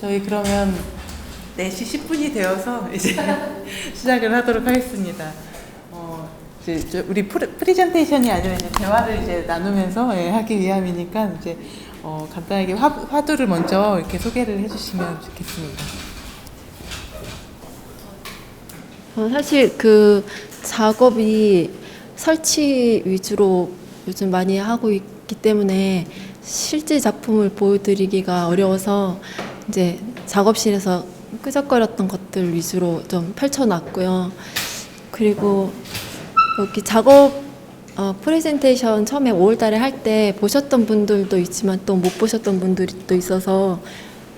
저희 그러면 4시 10분이 되어서 이제 시작을 하도록 하겠습니다. 이제 우리 프레젠테이션이 아니라 이제 대화를 이제 나누면서 하기 위함이니까 이제 간단하게 화두를 먼저 이렇게 소개를 해주시면 좋겠습니다. 사실 그 작업이 설치 위주로 요즘 많이 하고 있기 때문에 실제 작품을 보여드리기가 어려워서 이제 작업실에서 끄적거렸던 것들 위주로 좀 펼쳐놨고요. 그리고 여기 작업 프레젠테이션 처음에 5월달에 할 때 보셨던 분들도 있지만 또 못 보셨던 분들이 또 있어서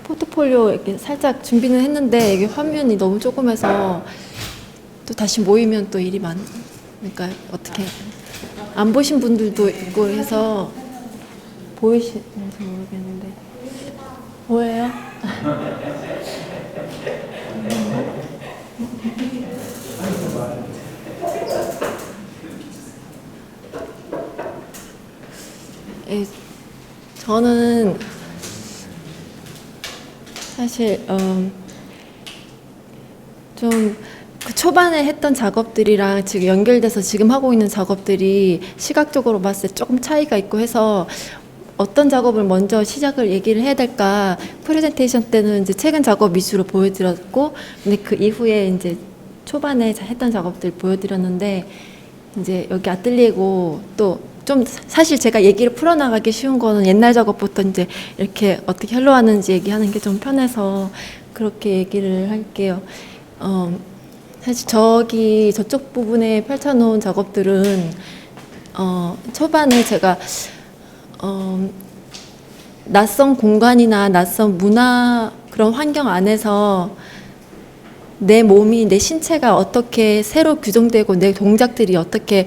포트폴리오 이렇게 살짝 준비는 했는데 이게 화면이 너무 조그매서 또 다시 모이면 또 일이 많으니까 어떻게 안 보신 분들도 있고 해서 보이시는지 모르겠는데 뭐예요? 저는 사실 좀 그 초반에 했던 작업들이랑 지금 연결돼서 지금 하고 있는 작업들이 시각적으로 봤을 때 조금 차이가 있고 해서 어떤 작업을 먼저 시작을 얘기를 해야 될까. 프레젠테이션 때는 이제 최근 작업 위주로 보여드렸고, 근데 그 이후에 이제 초반에 했던 작업들 보여드렸는데, 이제 여기 아틀리에고 또 좀 사실 제가 얘기를 풀어나가기 쉬운 거는 옛날 작업부터 이제 이렇게 어떻게 흘러왔는지 얘기하는 게 좀 편해서 그렇게 얘기를 할게요. 사실 저쪽 부분에 펼쳐놓은 작업들은 초반에 제가 낯선 공간이나 낯선 문화 그런 환경 안에서 내 몸이 내 신체가 어떻게 새로 규정되고 내 동작들이 어떻게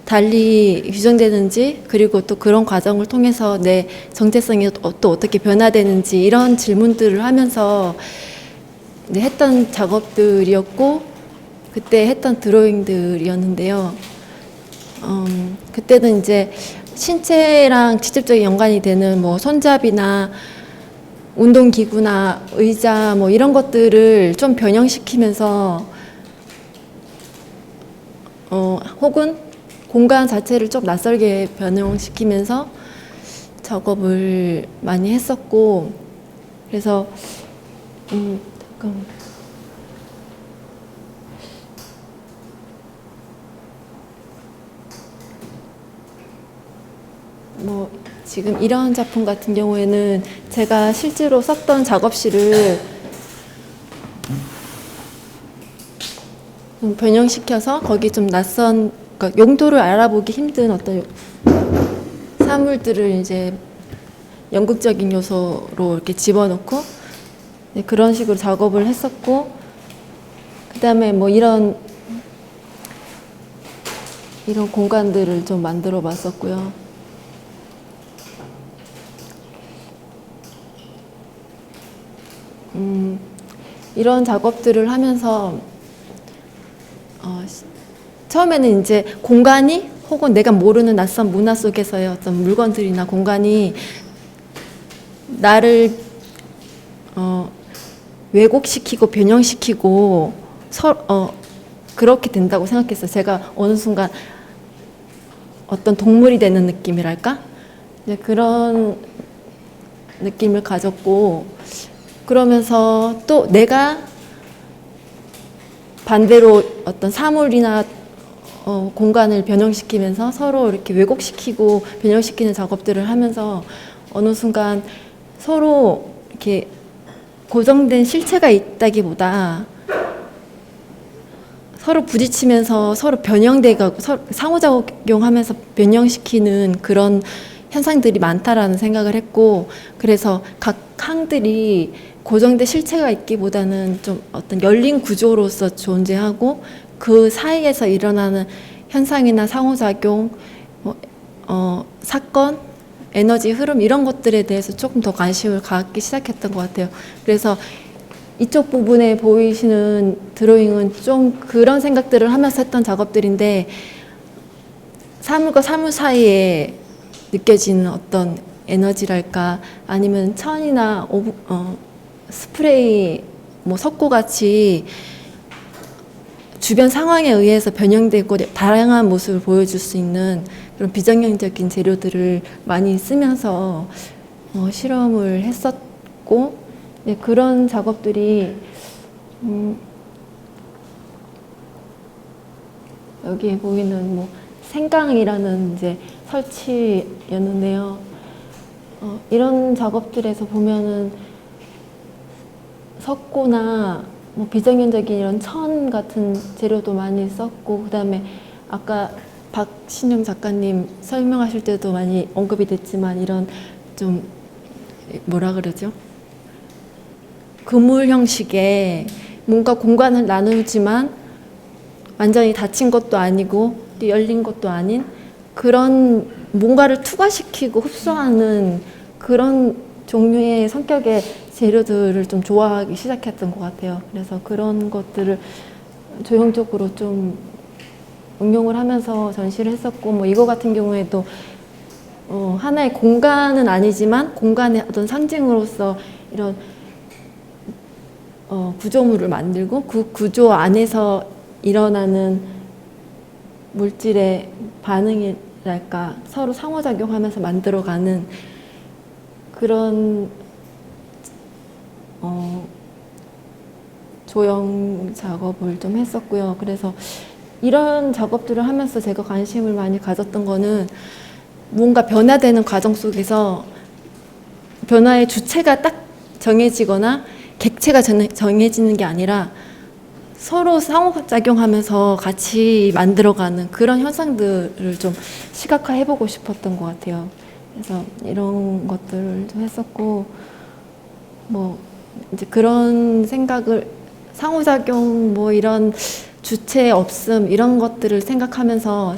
달리 규정되는지 그리고 또 그런 과정을 통해서 내 정체성이 또 어떻게 변화되는지 이런 질문들을 하면서 했던 작업들이었고 그때 했던 드로잉들이었는데요. 그때는 이제 신체랑 직접적인 연관이 되는 뭐 손잡이나 운동기구나 의자 뭐 이런 것들을 좀 변형시키면서 혹은 공간 자체를 좀 낯설게 변형시키면서 작업을 많이 했었고 그래서 잠깐 뭐 지금 이런 작품 같은 경우에는 제가 실제로 썼던 작업실을 좀 변형시켜서 거기 좀 낯선 그러니까 용도를 알아보기 힘든 어떤 사물들을 이제 연극적인 요소로 이렇게 집어넣고 그런 식으로 작업을 했었고 그다음에 뭐 이런 공간들을 좀 만들어 봤었고요. 이런 작업들을 하면서 처음에는 이제 공간이 혹은 내가 모르는 낯선 문화 속에서의 어떤 물건들이나 공간이 나를 왜곡시키고 변형시키고 그렇게 된다고 생각했어요. 제가 어느 순간 어떤 동물이 되는 느낌이랄까? 이제 그런 느낌을 가졌고 그러면서 또 내가 반대로 어떤 사물이나 공간을 변형시키면서 서로 이렇게 왜곡시키고 변형시키는 작업들을 하면서 어느 순간 서로 이렇게 고정된 실체가 있다기보다 서로 부딪히면서 서로 변형되고 상호작용하면서 변형시키는 그런 현상들이 많다라는 생각을 했고 그래서 각 항들이 고정된 실체가 있기보다는 좀 어떤 열린 구조로서 존재하고 그 사이에서 일어나는 현상이나 상호작용, 사건, 에너지 흐름 이런 것들에 대해서 조금 더 관심을 갖기 시작했던 것 같아요. 그래서 이쪽 부분에 보이시는 드로잉은 좀 그런 생각들을 하면서 했던 작업들인데 사물과 사물 사이에 느껴지는 어떤 에너지랄까 아니면 천이나 스프레이, 뭐 석고같이 주변 상황에 의해서 변형되고 다양한 모습을 보여줄 수 있는 그런 비정형적인 재료들을 많이 쓰면서 실험을 했었고, 네, 그런 작업들이 여기에 보이는 뭐 생강이라는 이제 설치였는데요. 이런 작업들에서 보면은 석고나 뭐 비정형적인 이런 천 같은 재료도 많이 썼고, 그다음에 아까 박신영 작가님 설명하실 때도 많이 언급이 됐지만 이런 좀 뭐라 그러죠? 그물 형식의 뭔가 공간을 나누지만 완전히 닫힌 것도 아니고 또 열린 것도 아닌 그런 뭔가를 투과시키고 흡수하는 그런 종류의 성격의 재료들을 좀 좋아하기 시작했던 것 같아요. 그래서 그런 것들을 조형적으로 좀 응용을 하면서 전시를 했었고, 뭐 이거 같은 경우에도 하나의 공간은 아니지만 공간의 어떤 상징으로서 이런 구조물을 만들고 그 구조 안에서 일어나는 물질의 반응이랄까 서로 상호작용하면서 만들어가는 그런 조형 작업을 좀 했었고요. 그래서 이런 작업들을 하면서 제가 관심을 많이 가졌던 거는 뭔가 변화되는 과정 속에서 변화의 주체가 딱 정해지거나 객체가 정해지는 게 아니라 서로 상호작용하면서 같이 만들어가는 그런 현상들을 좀 시각화해보고 싶었던 것 같아요. 그래서 이런 것들을 좀 했었고, 뭐 이제 그런 생각을 상호작용 뭐 이런 주체 없음 이런 것들을 생각하면서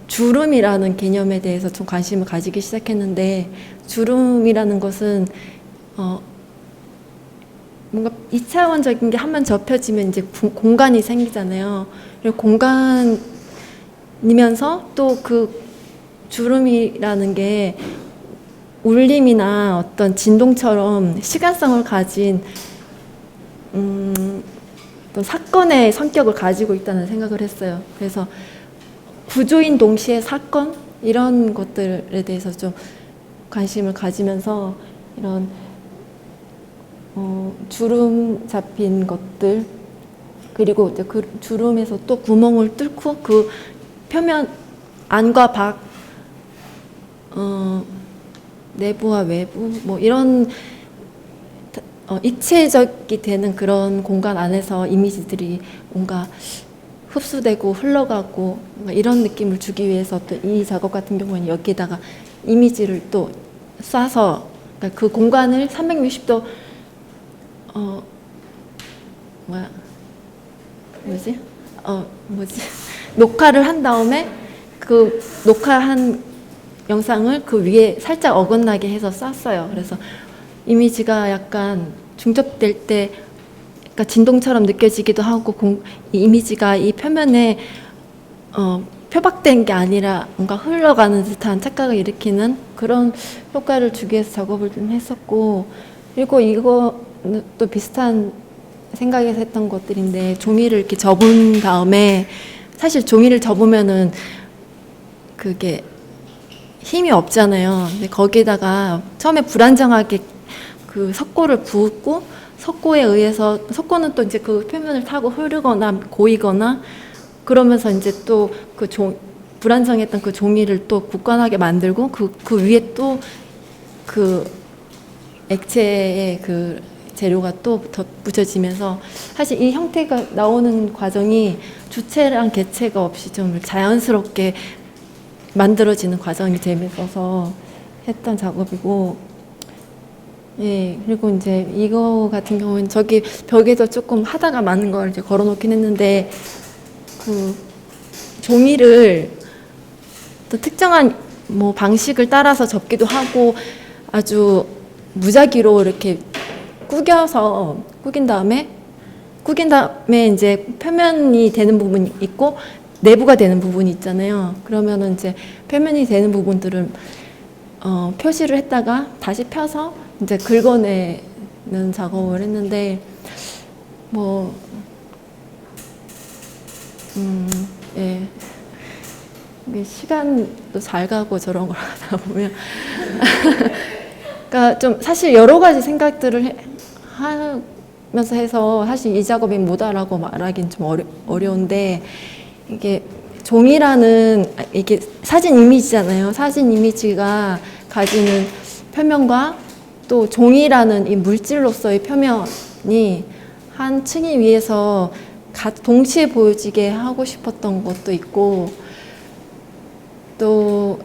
주름이라는 개념에 대해서 좀 관심을 가지기 시작했는데, 주름이라는 것은 뭔가 2차원적인 게 한 번 접혀지면 이제 공간이 생기잖아요. 그리고 공간이면서 또 그 주름이라는 게 울림이나 어떤 진동처럼 시간성을 가진 어떤 사건의 성격을 가지고 있다는 생각을 했어요. 그래서 구조인 동시에 사건 이런 것들에 대해서 좀 관심을 가지면서 이런 주름 잡힌 것들, 그리고 이제 그 주름에서 또 구멍을 뚫고 그 표면 안과 밖, 내부와 외부 뭐 이런 입체적이 되는 그런 공간 안에서 이미지들이 뭔가 흡수되고 흘러가고 이런 느낌을 주기 위해서 또 이 작업 같은 경우는 여기에다가 이미지를 또 쏴서, 그러니까 그 공간을 360도 녹화를 한 다음에 그 녹화한 영상을 그 위에 살짝 어긋나게 해서 쐈어요. 그래서 이미지가 약간 중접될 때 약간 진동처럼 느껴지기도 하고, 이 이미지가 이 표면에 표박된 게 아니라 뭔가 흘러가는 듯한 착각을 일으키는 그런 효과를 주기 위해서 작업을 좀 했었고, 그리고 이거 또 비슷한 생각에서 했던 것들인데, 종이를 이렇게 접은 다음에, 사실 종이를 접으면은 그게 힘이 없잖아요. 근데 거기에다가 처음에 불안정하게 그 석고를 붓고, 석고에 의해서, 석고는 또 이제 그 표면을 타고 흐르거나 고이거나 그러면서 이제 또 그 불안정했던 그 종이를 또 굳건하게 만들고, 그 위에 또 그 액체의 그 재료가 또 덧붙여지면서, 사실 이 형태가 나오는 과정이 주체랑 개체가 없이 좀 자연스럽게 만들어지는 과정이 재밌어서 했던 작업이고, 예, 그리고 이제 이거 같은 경우는 저기 벽에도 조금 하다가 많은 걸 이제 걸어놓긴 했는데, 그 종이를 또 특정한 뭐 방식을 따라서 접기도 하고 아주 무작위로 이렇게 구긴 다음에 이제 표면이 되는 부분이 있고 내부가 되는 부분이 있잖아요. 그러면은 이제 표면이 되는 부분들을 표시를 했다가 다시 펴서 이제 긁어내는 작업을 했는데 뭐 예. 이게 시간도 잘 가고 저런 걸 하다 보면 그러니까 좀 사실 여러 가지 생각들을 하면서 해서 사실 이 작업이 뭐다라고 말하기는 좀 어려운데 이게 종이라는 이게 사진 이미지잖아요. 사진 이미지가 가지는 표면과 또 종이라는 이 물질로서의 표면이 한 층이 위에서 동시에 보여지게 하고 싶었던 것도 있고 또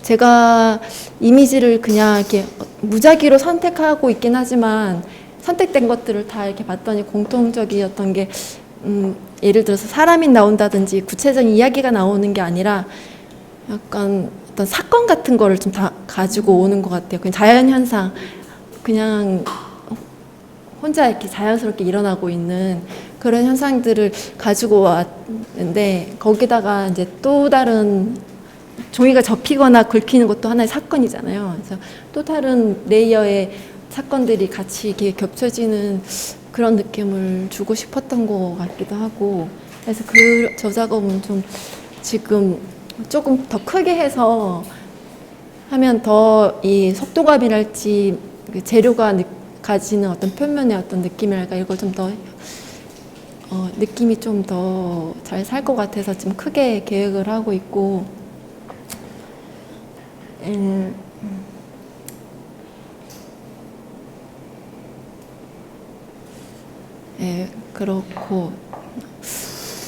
제가 이미지를 그냥 이렇게 무작위로 선택하고 있긴 하지만 선택된 것들을 다 이렇게 봤더니 공통적이었던 게 예를 들어서 사람이 나온다든지 구체적인 이야기가 나오는 게 아니라 약간 어떤 사건 같은 거를 좀 다 가지고 오는 것 같아요. 그냥 자연현상, 그냥 혼자 이렇게 자연스럽게 일어나고 있는 그런 현상들을 가지고 왔는데 거기다가 이제 또 다른 종이가 접히거나 긁히는 것도 하나의 사건이잖아요. 그래서 또 다른 레이어의 사건들이 같이 이렇게 겹쳐지는 그런 느낌을 주고 싶었던 것 같기도 하고 그래서 저 작업은 좀 지금 조금 더 크게 해서 하면 더 이 속도감이랄지 재료가 가지는 어떤 표면의 어떤 느낌이랄까 이걸 좀 더 느낌이 좀 더 잘 살 것 같아서 지금 크게 계획을 하고 있고 예, 그렇고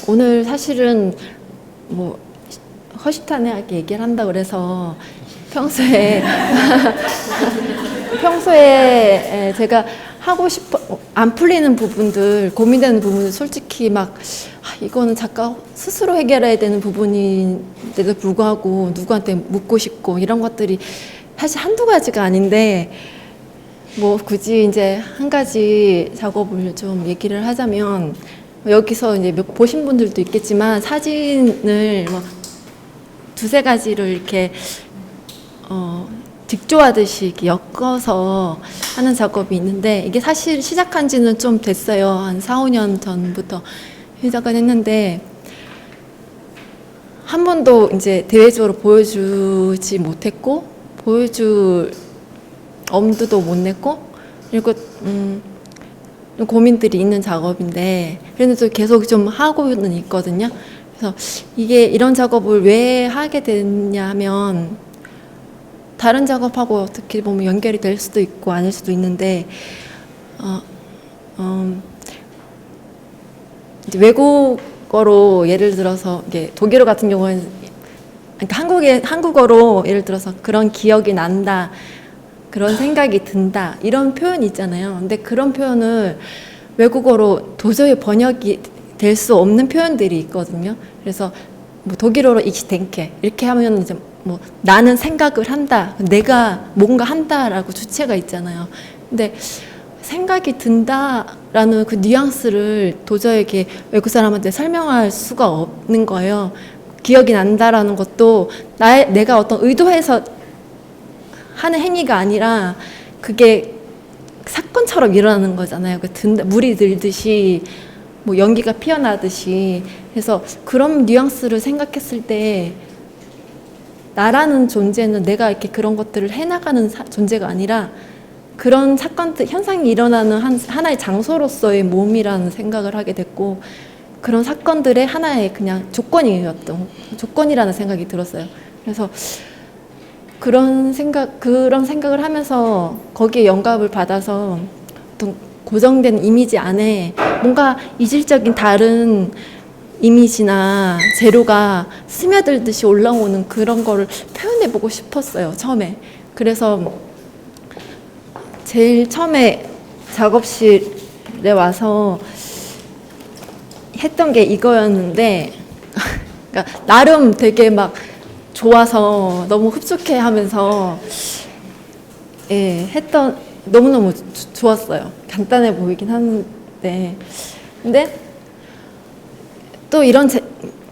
오늘 사실은 뭐 허심탄회하게 얘기를 한다 그래서 평소에 제가 하고 싶어 안 풀리는 부분들 고민되는 부분들 솔직히 막 이거는 작가 스스로 해결해야 되는 부분인데도 불구하고 누구한테 묻고 싶고 이런 것들이 사실 한두 가지가 아닌데 뭐 굳이 이제 한 가지 작업을 좀 얘기를 하자면 여기서 이제 보신 분들도 있겠지만 사진을 뭐 두세 가지를 이렇게 딕조하듯이 이렇게 엮어서 하는 작업이 있는데 이게 사실 시작한 지는 좀 됐어요. 한 4, 5년 전부터 시작은 했는데 한 번도 이제 대외적으로 보여주지 못했고 보여줄 엄두도 못 냈고 그리고 고민들이 있는 작업인데 그래도 계속 좀 하고는 있거든요. 그래서 이게 이런 작업을 왜 하게 됐냐 하면 다른 작업하고 어떻게 보면 연결이 될 수도 있고 아닐 수도 있는데 이제 외국어로 예를 들어서 이게 독일어 같은 경우는 그러니까 한국어로 예를 들어서 그런 기억이 난다 그런 생각이 든다 이런 표현이 있잖아요. 근데 그런 표현을 외국어로 도저히 번역이 될 수 없는 표현들이 있거든요. 그래서 뭐 독일어로 ich denke 이렇게 하면 이제 뭐 나는 생각을 한다, 내가 뭔가 한다라고 주체가 있잖아요. 근데 생각이 든다라는 그 뉘앙스를 도저히 이렇게 외국 사람한테 설명할 수가 없는 거예요. 기억이 난다라는 것도 내가 어떤 의도해서 하는 행위가 아니라 그게 사건처럼 일어나는 거잖아요. 물이 들듯이 뭐 연기가 피어나듯이. 그래서 그런 뉘앙스를 생각했을 때 나라는 존재는 내가 이렇게 그런 것들을 해나가는 존재가 아니라 그런 사건들, 현상이 일어나는 하나의 장소로서의 몸이라는 생각을 하게 됐고 그런 사건들의 하나의 그냥 조건이라는 생각이 들었어요. 그래서 그런 생각을 하면서 거기에 영감을 받아서 어떤 고정된 이미지 안에 뭔가 이질적인 다른 이미지나 재료가 스며들듯이 올라오는 그런 거를 표현해보고 싶었어요, 처음에. 그래서 제일 처음에 작업실에 와서 했던 게 이거였는데 그러니까 나름 되게 막 좋아서 너무 흡족해 하면서 너무너무 좋았어요. 간단해 보이긴 하는데 근데 또 이런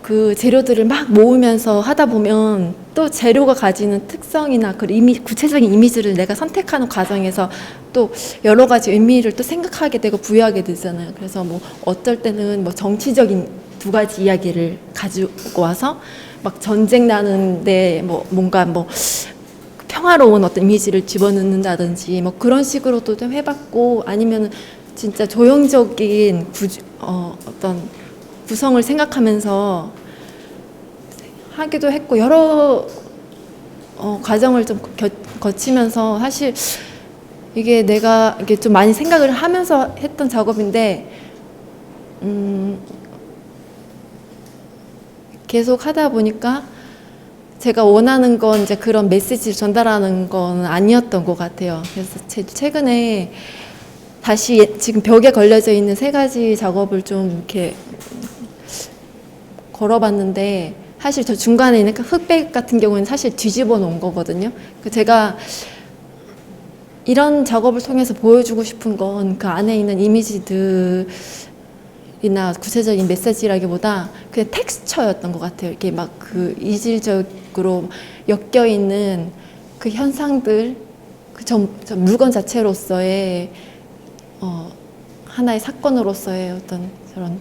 그 재료들을 막 모으면서 하다 보면 또 재료가 가지는 특성이나 그 구체적인 이미지를 내가 선택하는 과정에서 또 여러 가지 의미를 또 생각하게 되고 부여하게 되잖아요. 그래서 뭐 어떨 때는 뭐 정치적인 두 가지 이야기를 가지고 와서 막 전쟁 나는데 뭐 뭔가 뭐 평화로운 어떤 이미지를 집어넣는다든지 뭐 그런 식으로도 좀 해봤고, 아니면은 진짜 조형적인 어떤 구성을 생각하면서 하기도 했고, 여러 과정을 좀 거치면서 사실 이게 내가 이게 좀 많이 생각을 하면서 했던 작업인데, 계속 하다 보니까 제가 원하는 건 이제 그런 메시지를 전달하는 건 아니었던 것 같아요. 그래서 최근에 다시 지금 벽에 걸려져 있는 3가지 작업을 좀 이렇게 걸어봤는데, 사실 저 중간에 있는 흑백 같은 경우는 사실 뒤집어 놓은 거거든요. 제가 이런 작업을 통해서 보여주고 싶은 건 그 안에 있는 이미지들이나 구체적인 메시지라기보다 그냥 텍스처였던 것 같아요. 이게 막 그 이질적으로 엮여 있는 그 현상들, 그 저 물건 자체로서의 하나의 사건으로서의 어떤 그런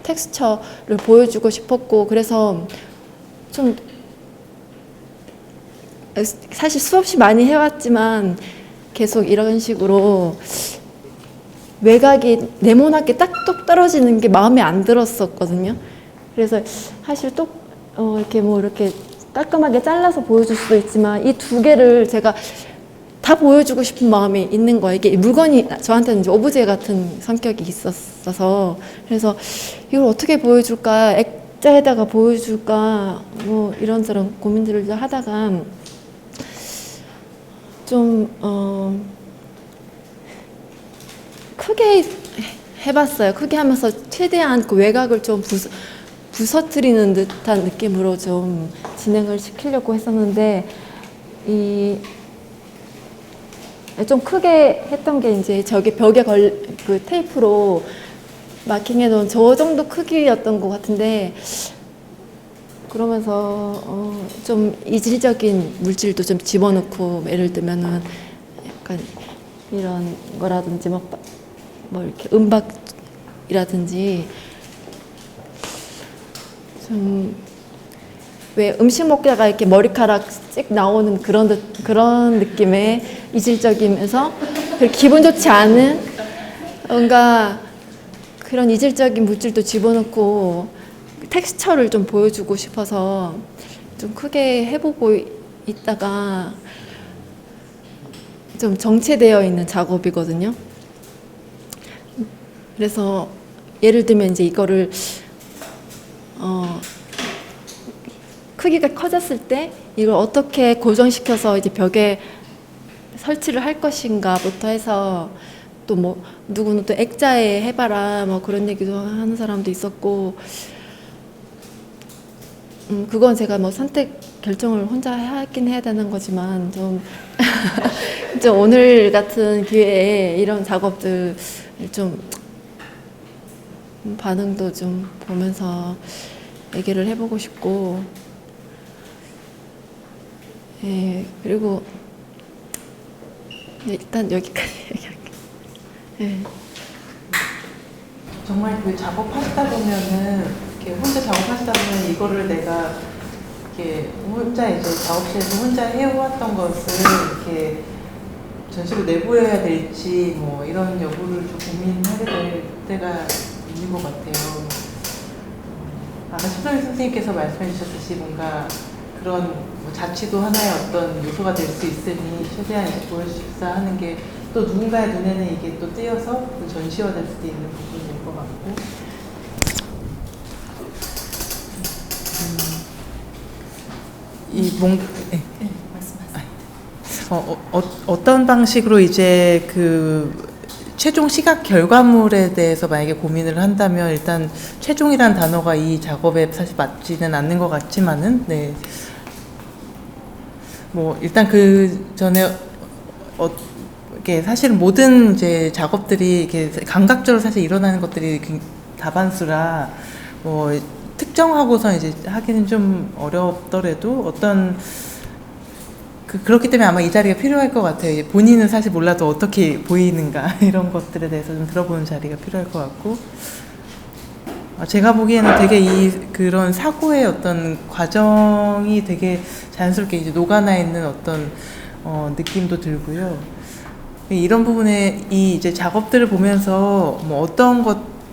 텍스처를 보여주고 싶었고, 그래서 좀 사실 수없이 많이 해왔지만 계속 이런 식으로 외곽이 네모나게 딱 똑 떨어지는 게 마음에 안 들었었거든요. 그래서 사실 이렇게 뭐 이렇게 깔끔하게 잘라서 보여줄 수도 있지만 이 2개를 제가 다 보여주고 싶은 마음이 있는 거예요. 이게 물건이 저한테는 이제 오브제 같은 성격이 있었어서, 그래서 이걸 어떻게 보여줄까, 액자에다가 보여줄까, 뭐 이런저런 고민들을 하다가 좀 크게 해봤어요. 크게 하면서 최대한 그 외곽을 좀 부서뜨리는 듯한 느낌으로 좀 진행을 시키려고 했었는데, 좀 크게 했던 게 이제 저기 벽에 그 테이프로 마킹해 놓은 저 정도 크기였던 것 같은데, 그러면서 좀 이질적인 물질도 좀 집어넣고, 예를 들면은 약간 이런 거라든지 뭐 이렇게 음박이라든지, 좀 왜 음식 먹다가 이렇게 머리카락 찍 나오는 그런 느낌의 이질적이면서 기분 좋지 않은 뭔가 그런 이질적인 물질도 집어넣고 텍스처를 좀 보여주고 싶어서 좀 크게 해보고 있다가 좀 정체되어 있는 작업이거든요. 그래서 예를 들면 이제 이거를 크기가 커졌을 때 이걸 어떻게 고정시켜서 이제 벽에 설치를 할 것인가부터 해서, 또 뭐 누구는 또 액자에 해봐라 뭐 그런 얘기도 하는 사람도 있었고, 그건 제가 뭐 선택 결정을 혼자 하긴 해야 되는 거지만 좀 오늘 같은 기회에 이런 작업들 좀 반응도 좀 보면서 얘기를 해보고 싶고, 예, 그리고 일단 여기까지 얘기할게요. 예. 정말 그 작업하시다 보면은, 이렇게 혼자 작업하시다 보면 이거를 내가 이렇게 혼자 이제 작업실에서 혼자 해왔던 것을 이렇게 전시로 내보여야 될지 뭐 이런 여부를 좀 고민하게 될 때가 있는 것 같아요. 아까 신동희 선생님께서 말씀해 주셨듯이 뭔가 그런 뭐 자취도 하나의 어떤 요소가 될 수 있으니 최대한 이제 보여주십사 하는 게 또 누군가의 눈에는 이게 또 띄어서 또 전시화될 수도 있는 부분일 것 같고, 이 뭔가 말씀하세요. 어떤 방식으로 이제 그 최종 시각 결과물에 대해서 만약에 고민을 한다면, 일단 최종이란 단어가 이 작업에 사실 맞지는 않는 것 같지만은, 네. 뭐 일단 그 전에 이게 사실 모든 이제 작업들이 이렇게 감각적으로 사실 일어나는 것들이 다반수라, 뭐 특정하고서 이제 하기는 좀 어렵더라도 어떤 그렇기 때문에 아마 이 자리가 필요할 것 같아요. 본인은 사실 몰라도 어떻게 보이는가 이런 것들에 대해서 좀 들어보는 자리가 필요할 것 같고, 제가 보기에는 되게 그런 사고의 어떤 과정이 되게 자연스럽게 이제 녹아나 있는 어떤 느낌도 들고요. 이런 부분에 이제 작업들을 보면서 뭐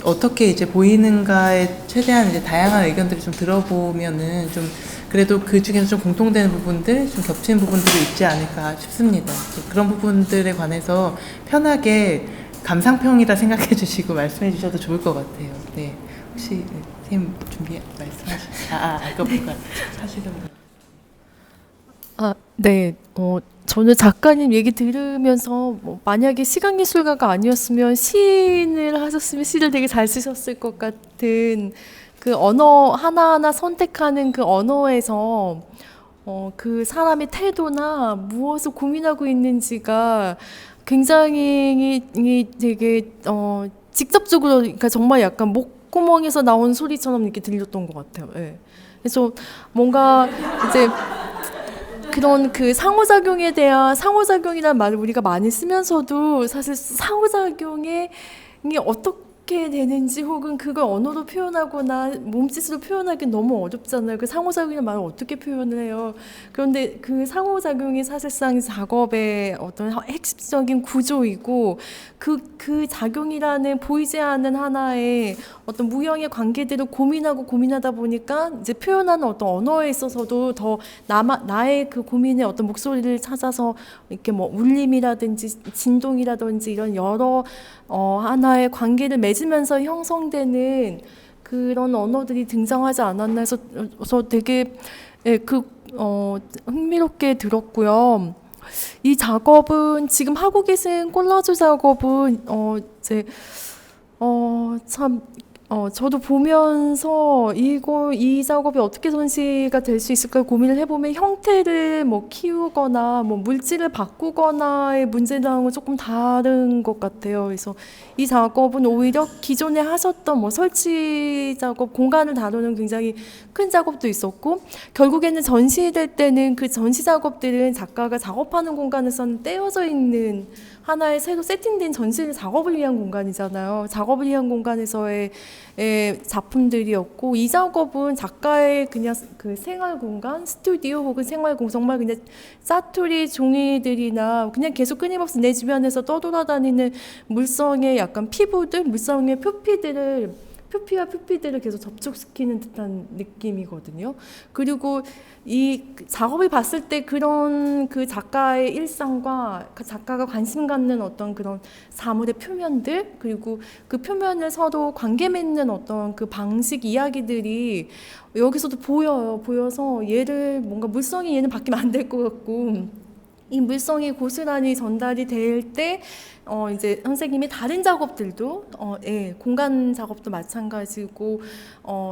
어떻게 이제 보이는가에 최대한 이제 다양한 의견들을 좀 들어보면은 좀 그래도 그 중에서 좀 공통되는 부분들, 좀 겹치는 부분들이 있지 않을까 싶습니다. 그런 부분들에 관해서 편하게 감상평이라 생각해 주시고 말씀해 주셔도 좋을 것 같아요. 네. 혹시 선생님 말씀하시고 하시던 네. 저는 작가님 얘기 들으면서 만약에 시각예술가가 아니었으면 시인을 하셨으면 시를 되게 잘 쓰셨을 것 같은 그 언어 하나하나 선택하는 그 언어에서 그 사람의 태도나 무엇을 고민하고 있는지가 굉장히 되게 직접적으로, 그러니까 정말 약간 목구멍에서 나온 소리처럼 이렇게 들렸던 것 같아요. 예. 그래서 뭔가 이제 그런 그 상호작용이라는 말을 우리가 많이 쓰면서도 사실 상호작용이 어떻게 되는지 혹은 그걸 언어로 표현하거나 몸짓으로 표현하기 너무 어렵잖아요. 그 상호작용이라는 말을 어떻게 표현을 해요. 그런데 그 상호작용이 사실상 작업의 어떤 핵심적인 구조이고 그 작용이라는 보이지 않는 하나의 어떤 무형의 관계들을 고민하다 보니까 이제 표현하는 어떤 언어에 있어서도 더 나의 그 고민의 어떤 목소리를 찾아서 이렇게 뭐 울림이라든지 진동이라든지 이런 여러 하나의 관계를 맺으면서 형성되는 그런 언어들이 등장하지 않았나 해서 되게 흥미롭게 들었고요. 이 작업은 지금 하고 계신 콜라주 작업은 저도 보면서 이 작업이 어떻게 전시가 될 수 있을까 고민을 해보면 형태를 뭐 키우거나 뭐 물질을 바꾸거나의 문제랑은 조금 다른 것 같아요. 그래서 이 작업은 오히려 기존에 하셨던 뭐 설치 작업, 공간을 다루는 굉장히 큰 작업도 있었고, 결국에는 전시될 때는 그 전시 작업들은 작가가 작업하는 공간에서는 떼어져 있는 하나의 새로 세팅된 전시를 작업을 위한 공간이잖아요. 작업을 위한 공간에서의 작품들이었고, 이 작업은 작가의 그냥 그 생활 공간, 스튜디오 혹은 생활 공간, 정말 그냥 짜투리 종이들이나 그냥 계속 끊임없이 내 주변에서 떠돌아다니는 물성의 약간 피부들, 물성의 표피와 표피들을 계속 접촉시키는 듯한 느낌이거든요. 그리고 이 작업을 봤을 때 그런 그 작가의 일상과 그 작가가 관심 갖는 어떤 그런 사물의 표면들, 그리고 그 표면을 서로 관계 맺는 어떤 그 방식 이야기들이 여기서도 보여서 얘를 뭔가 물성이 얘는 바뀌면 안 될 것 같고, 이 물성이 고스란히 전달이 될 때 이제 선생님이 다른 작업들도 공간 작업도 마찬가지고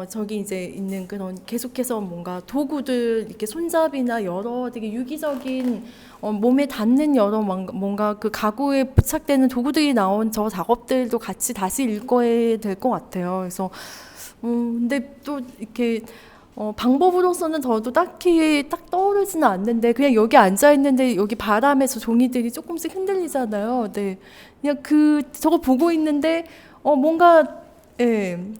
저기 이제 있는 그런 계속해서 뭔가 도구들 이렇게 손잡이나 여러 되게 유기적인 몸에 닿는 여러 뭔가 그 가구에 부착되는 도구들이 나온 저 작업들도 같이 다시 읽어야 될 것 같아요. 그래서 근데 또 이렇게 방법으로서는 저도 딱히 딱 떠오르지는 않는데, 그냥 여기 앉아 있는데 여기 바람에서 종이들이 조금씩 흔들리잖아요. 네, 그냥 저거 보고 있는데 뭔가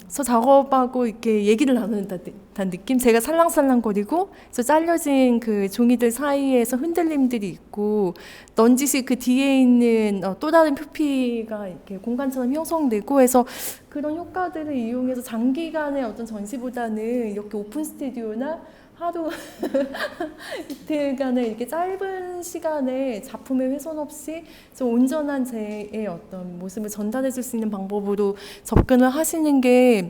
저 작업하고 이렇게 얘기를 나누는 듯한 느낌. 제가 살랑살랑거리고 저 잘려진 그 종이들 사이에서 흔들림들이 있고, 넌지시 그 뒤에 있는 또 다른 표피가 이렇게 공간처럼 형성되고 해서 그런 효과들을 이용해서 장기간의 어떤 전시보다는 이렇게 오픈 스튜디오나 하루 이틀간의 이렇게 짧은 시간에 작품의 훼손 없이 좀 온전한 제의 어떤 모습을 전달해 줄 수 있는 방법으로 접근을 하시는 게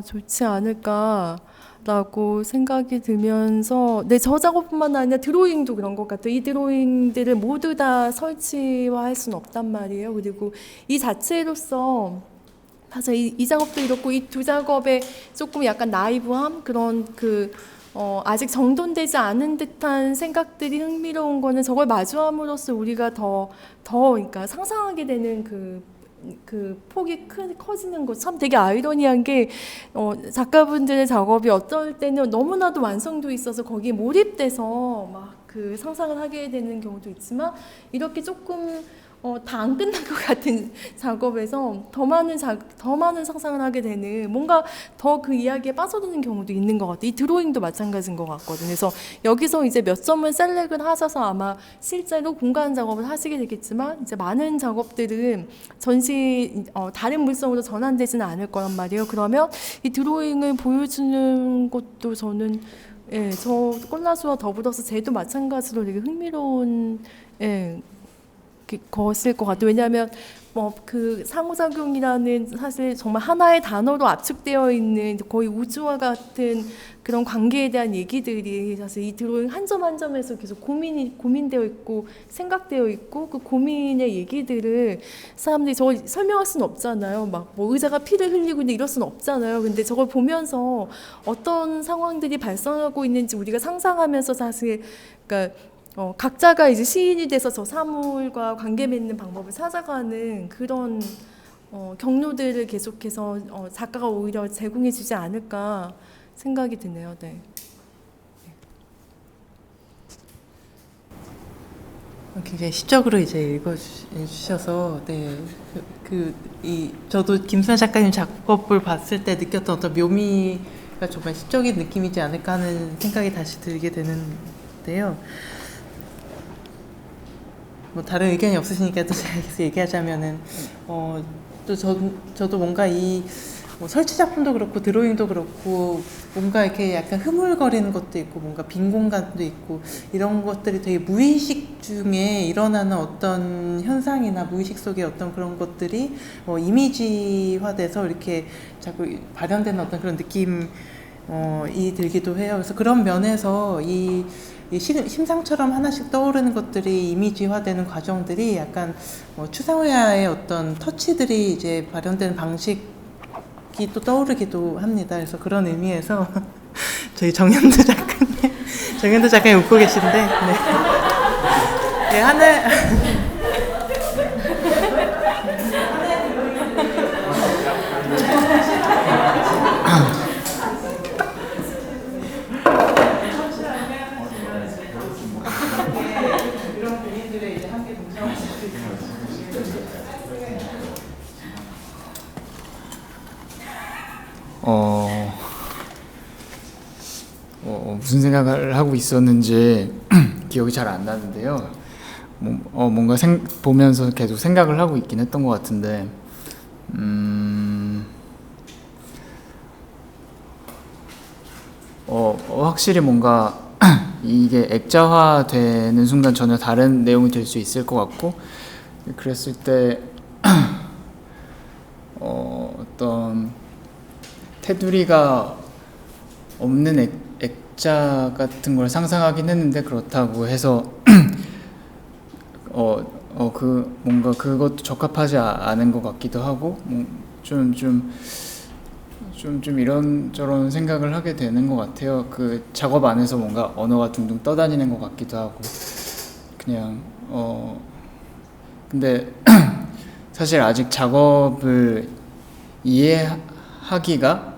좋지 않을까라고 생각이 들면서, 저 작업뿐만 아니라 드로잉도 그런 것 같아요. 이 드로잉들을 모두 다 설치화할 수는 없단 말이에요. 그리고 이 자체로서 맞아, 이 작업도 이렇고 이 두 작업에 조금 약간 나이브함, 그런 아직 정돈되지 않은 듯한 생각들이 흥미로운 거는 저걸 마주함으로써 우리가 더 그러니까 상상하게 되는 그 폭이 커지는 거 참 되게 아이러니한 게 작가분들의 작업이 어떨 때는 너무나도 완성도 있어서 거기에 몰입돼서 막 그 상상을 하게 되는 경우도 있지만 이렇게 조금 다 안 끝난 것 같은 작업에서 더 많은 상상을 하게 되는 뭔가 더 그 이야기에 빠져드는 경우도 있는 것 같아요. 이 드로잉도 마찬가지인 것 같거든요. 그래서 여기서 이제 몇 점을 셀렉을 하셔서 아마 실제로 공간 작업을 하시게 되겠지만 이제 많은 작업들은 다른 물성으로 전환되지는 않을 거란 말이에요. 그러면 이 드로잉을 보여주는 것도 저는 저 꼴라수와 더불어서 쟤도 마찬가지로 되게 흥미로운 것일 것 같아요. 왜냐하면 그 상호작용이라는 사실 정말 하나의 단어로 압축되어 있는 거의 우주와 같은 그런 관계에 대한 얘기들이 사실 이 드로잉 한 점 한 점에서 계속 고민되어 있고 생각되어 있고 그 고민의 얘기들을 사람들이 저걸 설명할 수는 없잖아요. 막 뭐 의자가 피를 흘리고 있는데 이럴 수는 없잖아요. 근데 저걸 보면서 어떤 상황들이 발생하고 있는지 우리가 상상하면서 사실 그러니까 각자가 이제 시인이 돼서 저 사물과 관계 맺는 방법을 찾아가는 그런 경로들을 계속해서 작가가 오히려 제공해주지 않을까 생각이 드네요. 네. 굉장히 시적으로 이제 읽어주셔서 저도 김수현 작가님 작업을 봤을 때 느꼈던 어떤 묘미가 정말 시적인 느낌이지 않을까 하는 생각이 다시 들게 되는데요. 뭐 다른 의견이 없으시니까 또 제가 계속 얘기하자면은 또 저도 뭔가 뭐 설치 작품도 그렇고 드로잉도 그렇고 뭔가 이렇게 약간 흐물거리는 것도 있고 뭔가 빈 공간도 있고 이런 것들이 되게 무의식 중에 일어나는 어떤 현상이나 무의식 속의 어떤 그런 것들이 이미지화돼서 이렇게 자꾸 발현되는 어떤 그런 느낌이 들기도 해요. 그래서 그런 면에서 이 심상처럼 하나씩 떠오르는 것들이 이미지화되는 과정들이 약간 추상화의 어떤 터치들이 이제 발현되는 방식이 또 떠오르기도 합니다. 그래서 그런 의미에서 저희 정현도 작가님 웃고 계신데, 네. 네, 무슨 생각을 하고 있었는지 기억이 잘 안 나는데요. 뭔가 보면서 계속 생각을 하고 있긴 했던 것 같은데, 확실히 뭔가 이게 액자화되는 순간 전혀 다른 내용이 될 수 있을 것 같고, 그랬을 때 어떤 테두리가 없는 액자 같은 걸 상상하긴 했는데, 그렇다고 해서 뭔가 그것도 적합하지 않은 것 같기도 하고, 좀 이런저런 생각을 하게 되는 것 같아요. 그 작업 안에서 뭔가 언어가 둥둥 떠다니는 것 같기도 하고, 그냥 근데 사실 아직 작업을 이해하기가,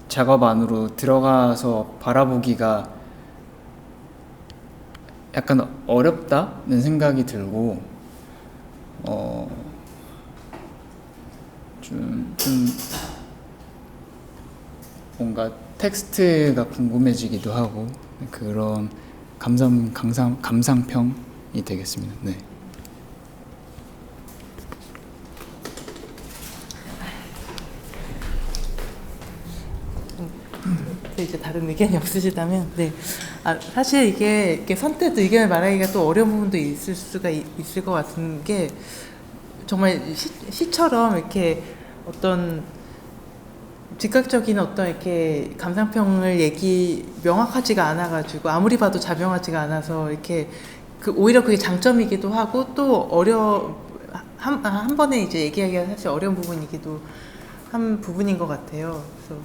작업 안으로 들어가서 바라보기가 약간 어렵다는 생각이 들고, 좀 뭔가 텍스트가 궁금해지기도 하고, 그런 감상평이 되겠습니다. 네. 이제 다른 의견이 없으시다면, 네. 사실 이게 선뜻 의견을 말하기가 또 어려운 부분도 있을 것 같은 게, 정말 시처럼 이렇게 어떤 즉각적인 어떤 이렇게 감상평을 명확하지가 않아가지고, 아무리 봐도 자명하지가 않아서 이렇게 오히려 그게 장점이기도 하고, 또 한 번에 이제 얘기하기가 사실 어려운 부분이기도 한 부분인 것 같아요. 그래서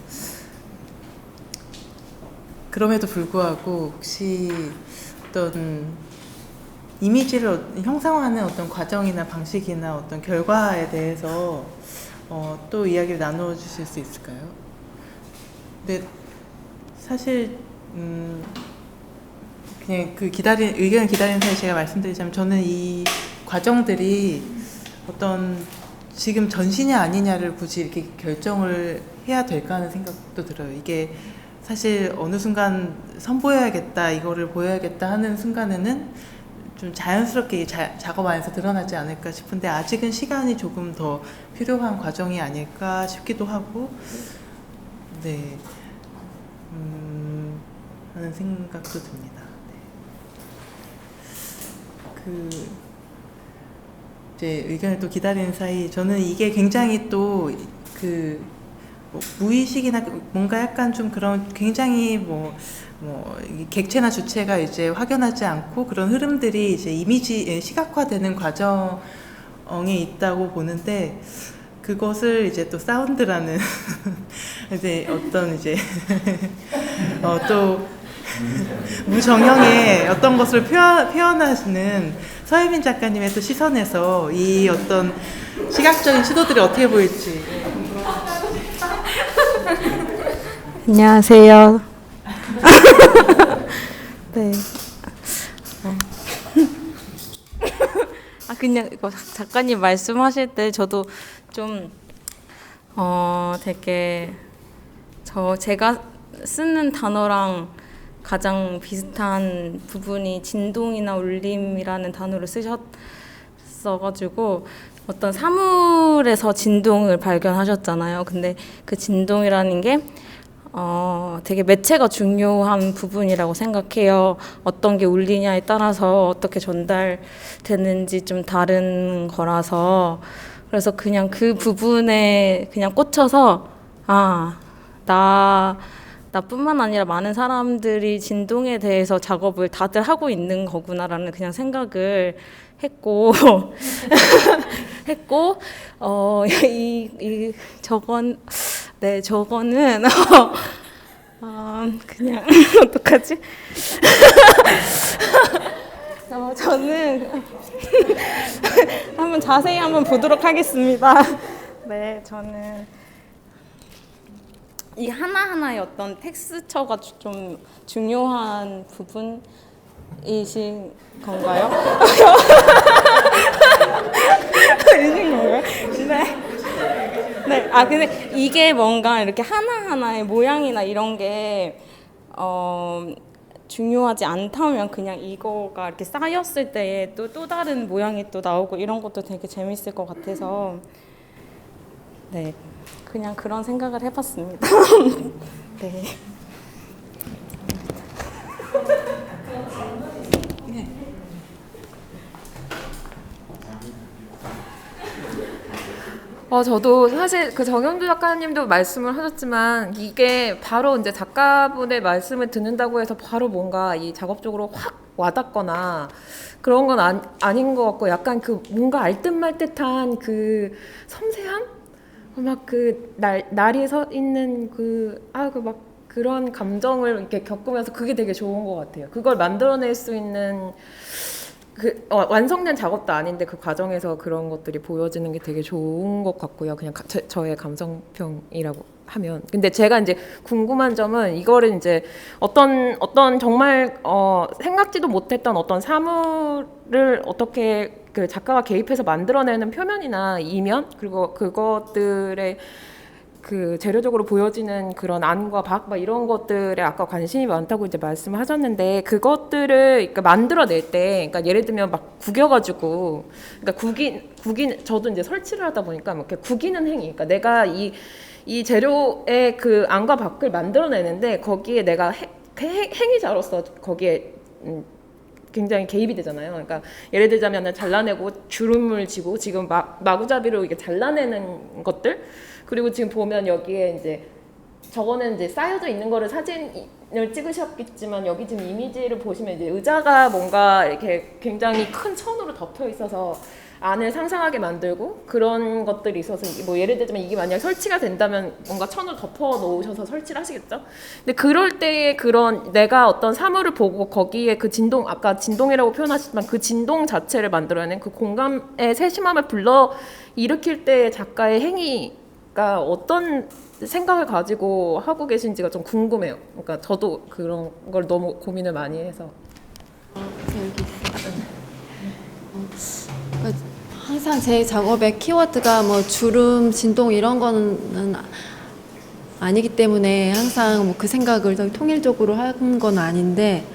그럼에도 불구하고 혹시 어떤 이미지를 형상화하는 어떤 과정이나 방식이나 어떤 결과에 대해서 또 이야기를 나누어 주실 수 있을까요? 근데 사실 그냥 그 의견을 기다리는 사이에 제가 말씀드리자면 저는 이 과정들이 어떤 지금 전시냐 아니냐를 굳이 이렇게 결정을 해야 될까 하는 생각도 들어요. 이게 사실 어느 순간 선보여야겠다, 이거를 보여야겠다 하는 순간에는 좀 자연스럽게 작업 안에서 드러나지 않을까 싶은데 아직은 시간이 조금 더 필요한 과정이 아닐까 싶기도 하고, 네, 하는 생각도 듭니다. 네. 이제 의견을 또 기다리는 사이 저는 이게 굉장히 또 무의식이나 뭔가 약간 좀 그런 굉장히 객체나 주체가 이제 확연하지 않고 그런 흐름들이 이제 이미지에 시각화되는 과정에 있다고 보는데 그것을 이제 또 사운드라는 이제 어떤 이제 또 무정형의 어떤 것을 표현하시는 서혜민 작가님의 또 시선에서 이 어떤 시각적인 시도들이 어떻게 보일지. 안녕하세요. 네. 그냥 이거 작가님 말씀하실 때 저도 좀 되게 제가 쓰는 단어랑 가장 비슷한 부분이 진동이나 울림이라는 단어를 쓰셨어가지고 어떤 사물에서 진동을 발견하셨잖아요. 근데 그 진동이라는 게 되게 매체가 중요한 부분이라고 생각해요. 어떤 게 울리냐에 따라서 어떻게 전달되는지 좀 다른 거라서 그래서 그냥 그 부분에 그냥 꽂혀서 나뿐만 아니라 많은 사람들이 진동에 대해서 작업을 다들 하고 있는 거구나라는 그냥 생각을 했고 저거는 그냥 어떡하지? 저는 자세히 한번 보도록 하겠습니다. 네, 저는 이 하나하나의 어떤 텍스처가 좀 중요한 부분이신 건가요? 이신 건가요? 네. 근데 이게 뭔가 이렇게 하나하나의 모양이나 이런 게 중요하지 않다면 그냥 이거가 이렇게 쌓였을 때에 또 다른 모양이 또 나오고 이런 것도 되게 재밌을 것 같아서 네. 그냥 그런 생각을 해봤습니다. 네. 저도 사실 그 정영주 작가님도 말씀을 하셨지만 이게 바로 이제 작가분의 말씀을 듣는다고 해서 바로 뭔가 이 작업적으로 확 와닿거나 그런 건 아닌 것 같고 약간 그 뭔가 알듯말듯한 그 섬세함? 막 그 날이 서 있는 막 그런 감정을 이렇게 겪으면서 그게 되게 좋은 것 같아요. 그걸 만들어낼 수 있는 완성된 작업도 아닌데 그 과정에서 그런 것들이 보여지는 게 되게 좋은 것 같고요. 그냥 저의 감성평이라고 하면. 근데 제가 이제 궁금한 점은 이거를 이제 어떤 정말 생각지도 못했던 어떤 사물을 어떻게 그 작가가 개입해서 만들어내는 표면이나 이면 그리고 그것들의 그 재료적으로 보여지는 그런 안과 밖 막 이런 것들에 아까 관심이 많다고 이제 말씀을 하셨는데 그것들을 그러니까 만들어낼 때 그러니까 예를 들면 막 구겨가지고 그러니까 구긴 저도 이제 설치를 하다 보니까 막 이렇게 구기는 행위 그러니까 내가 이 재료의 그 안과 밖을 만들어내는데 거기에 내가 행위자로서 거기에 굉장히 개입이 되잖아요. 그러니까 예를 들자면 잘라내고 주름을 지고 지금 마구잡이로 이게 잘라내는 것들 그리고 지금 보면 여기에 이제 저거는 이제 쌓여져 있는 거를 사진을 찍으셨겠지만 여기 지금 이미지를 보시면 이제 의자가 뭔가 이렇게 굉장히 큰 천으로 덮여 있어서 안을 상상하게 만들고 그런 것들이 있어서 뭐 예를 들자면 이게 만약 설치가 된다면 뭔가 천을 덮어 놓으셔서 설치를 하시겠죠. 근데 그럴 때에 그런 내가 어떤 사물을 보고 거기에 그 진동 아까 진동이라고 표현하셨지만 그 진동 자체를 만들어내는 그 공감의 세심함을 불러 일으킬 때 작가의 행위가 어떤 생각을 가지고 하고 계신지가 좀 궁금해요. 그러니까 저도 그런 걸 너무 고민을 많이 해서. 여기 있어. 그러니까 항상 제 작업의 키워드가 뭐 주름, 진동 이런 거는 아니기 때문에 항상 뭐 그 생각을 통일적으로 한 건 아닌데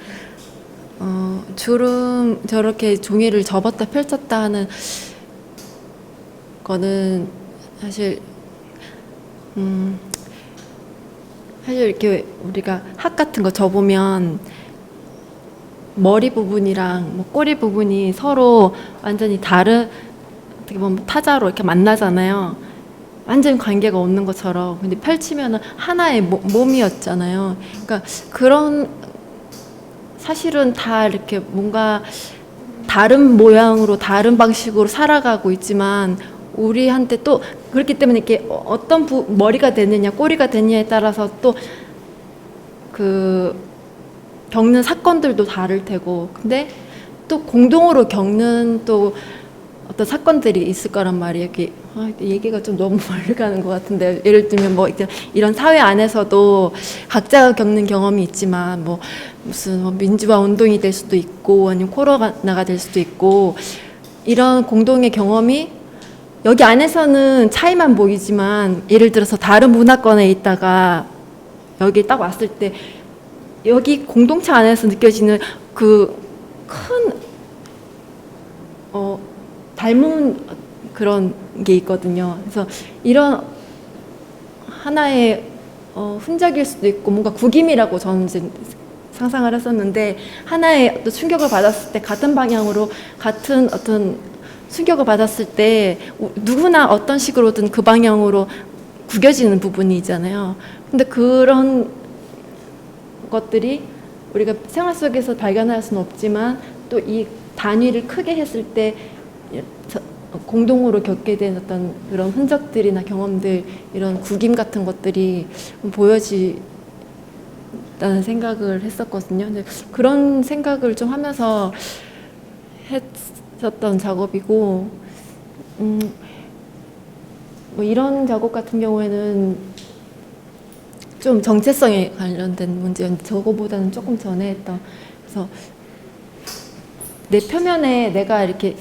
주름 저렇게 종이를 접었다 펼쳤다 하는 거는 사실 사실 이렇게 우리가 학 같은 거 접으면 머리 부분이랑 뭐 꼬리 부분이 서로 완전히 다른 어떻게 보면 타자로 이렇게 만나잖아요. 완전 관계가 없는 것처럼. 근데 펼치면은 하나의 몸이었잖아요. 그러니까 그런 사실은 다 이렇게 뭔가 다른 모양으로 다른 방식으로 살아가고 있지만 우리한테 또 그렇기 때문에 이렇게 어떤 머리가 되느냐 꼬리가 되느냐에 따라서 또 그 겪는 사건들도 다를 테고 근데 또 공동으로 겪는 또 어떤 사건들이 있을 거란 말이에요. 이렇게 얘기가 좀 너무 멀리 가는 것 같은데 예를 들면 뭐 이런 사회 안에서도 각자가 겪는 경험이 있지만 뭐 무슨 뭐 민주화 운동이 될 수도 있고 아니면 코로나가 될 수도 있고 이런 공동의 경험이 여기 안에서는 차이만 보이지만 예를 들어서 다른 문화권에 있다가 여기 딱 왔을 때 여기 공동체 안에서 느껴지는 그 큰 닮은 그런 게 있거든요. 그래서 이런 하나의 흔적일 수도 있고 뭔가 구김이라고 저는 이제 상상을 했었는데 하나의 어떤 충격을 받았을 때 같은 방향으로 같은 어떤 충격을 받았을 때 누구나 어떤 식으로든 그 방향으로 구겨지는 부분이 있잖아요. 근데 그런 것들이 우리가 생활 속에서 발견할 수는 없지만 또 이 단위를 크게 했을 때 공동으로 겪게 된 어떤 그런 흔적들이나 경험들 이런 구김 같은 것들이 보여지다는 생각을 했었거든요. 근데 그런 생각을 좀 하면서 했었던 작업이고 뭐 이런 작업 같은 경우에는 좀 정체성에 관련된 문제였는데 저거보다는 조금 전에 했던 그래서 내 표면에 내가 이렇게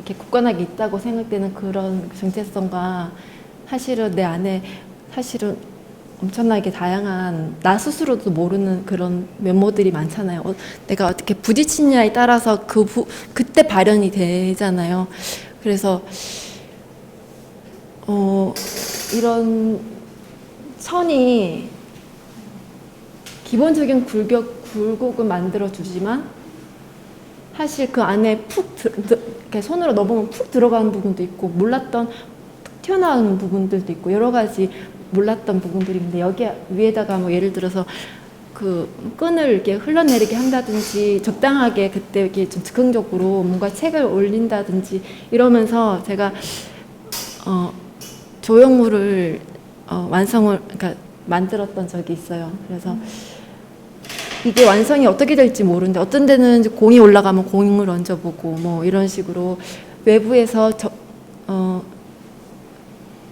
굳건하게 있다고 생각되는 그런 정체성과 사실은 내 안에 사실은 엄청나게 다양한 나 스스로도 모르는 그런 면모들이 많잖아요. 내가 어떻게 부딪히냐에 따라서 그때 발현이 되잖아요. 그래서 이런 천이 기본적인 굴곡은 만들어주지만 사실 그 안에 이렇게 손으로 넣어보면 푹 들어가는 부분도 있고 몰랐던 툭 튀어나오는 부분들도 있고 여러 가지 몰랐던 부분들이 있는데 여기 위에다가 뭐 예를 들어서 그 끈을 이렇게 흘러내리게 한다든지 적당하게 그때 이렇게 좀 즉흥적으로 뭔가 책을 올린다든지 이러면서 제가 조형물을 그러니까 만들었던 적이 있어요. 그래서 이게 완성이 어떻게 될지 모르는데 어떤 데는 공이 올라가면 공을 얹어보고 뭐 이런 식으로 외부에서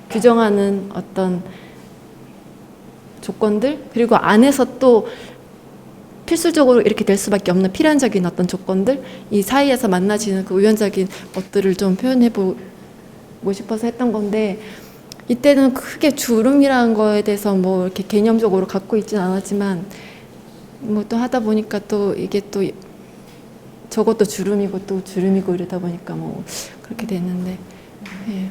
규정하는 어떤 조건들 그리고 안에서 또 필수적으로 이렇게 될 수밖에 없는 필연적인 어떤 조건들 이 사이에서 만나지는 그 우연적인 것들을 좀 표현해보고 싶어서 했던 건데 이때는 크게 주름이라는 거에 대해서 뭐 이렇게 개념적으로 갖고 있진 않았지만 뭐 또 하다 보니까 또 이게 또 저것도 주름이고 또 주름이고 이러다 보니까 뭐 그렇게 됐는데 예.